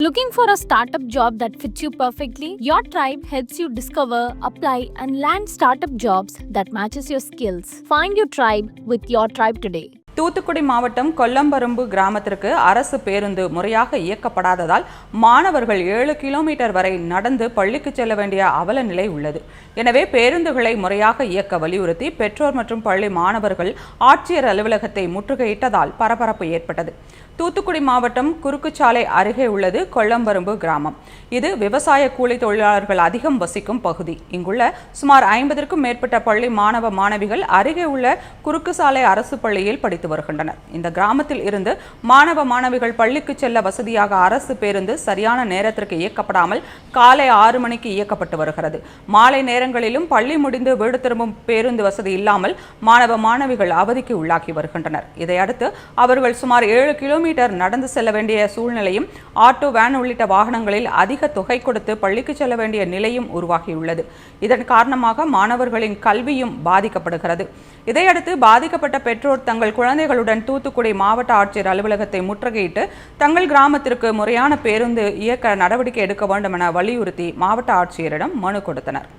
Looking for a startup job that fits you perfectly? Your tribe helps you discover, apply, and land startup jobs that matches your skills. Find your tribe with your tribe today. Thoothukudi மாவட்டம் கொல்லம்பரம்பு கிராமத்திற்கு அரசு பேருந்து முறையாக இயக்கப்படாததால் மாணவர்கள் 7 kilometre வரை நடந்து பள்ளிக்கு செல்ல வேண்டிய அவல நிலை உள்ளது. எனவே பேருந்துகளை முறையாக இயக்க வலியுறுத்தி பெற்றோர் மற்றும் பள்ளி மாணவர்கள் ஆட்சியர் அலுவலகத்தை முற்றுகையிட்டதால் பரபரப்பு ஏற்பட்டது. தூத்துக்குடி மாவட்டம் குறுக்குச்சாலை அருகே உள்ளது கொல்லம்பரம்பு கிராமம். இது விவசாய கூலி தொழிலாளர்கள் அதிகம் வசிக்கும் பகுதி. இங்குள்ள சுமார் 50க்கும் மேற்பட்ட பள்ளி மாணவ மாணவிகள் அருகே உள்ள குறுக்குச்சாலை அரசு பள்ளியில் படித்து வருகின்றனர். இந்த கிராமத்தில் இருந்து மாணவ மாணவிகள் பள்ளிக்கு செல்ல வசதியாக அரசு பேருந்து சரியான நேரத்திற்கு இயக்கப்படாமல் காலை 6 மணிக்கு இயக்கப்பட்டு வருகிறது. மாலை நேரங்களிலும் பள்ளி முடிந்து வீடு திரும்பும் பேருந்து வசதி இல்லாமல் மாணவ மாணவிகள் அவதிக்கு உள்ளாகி வருகின்றனர். இதையடுத்து அவர்கள் சுமார் 7 கிலோமீட்டர் நடந்து செல்ல வேண்டிய சூழ்நிலையும், ஆட்டோ, வேன் உள்ளிட்ட வாகனங்களில் அதிக தொகை கொடுத்து பள்ளிக்கு செல்ல வேண்டிய நிலையும் உருவாகியுள்ளது. இதன் காரணமாக மாணவர்களின் கல்வியும் பாதிக்கப்படுகிறது. இதையடுத்து பாதிக்கப்பட்ட பெற்றோர் தங்கள் குழந்தைகளுடன் தூத்துக்குடி மாவட்ட ஆட்சியர் அலுவலகத்தை முற்றுகையிட்டு தங்கள் கிராமத்திற்கு முறையான பேருந்து இயக்க நடவடிக்கை எடுக்க வேண்டும் என வலியுறுத்தி மாவட்ட ஆட்சியரிடம் மனு கொடுத்தனர்.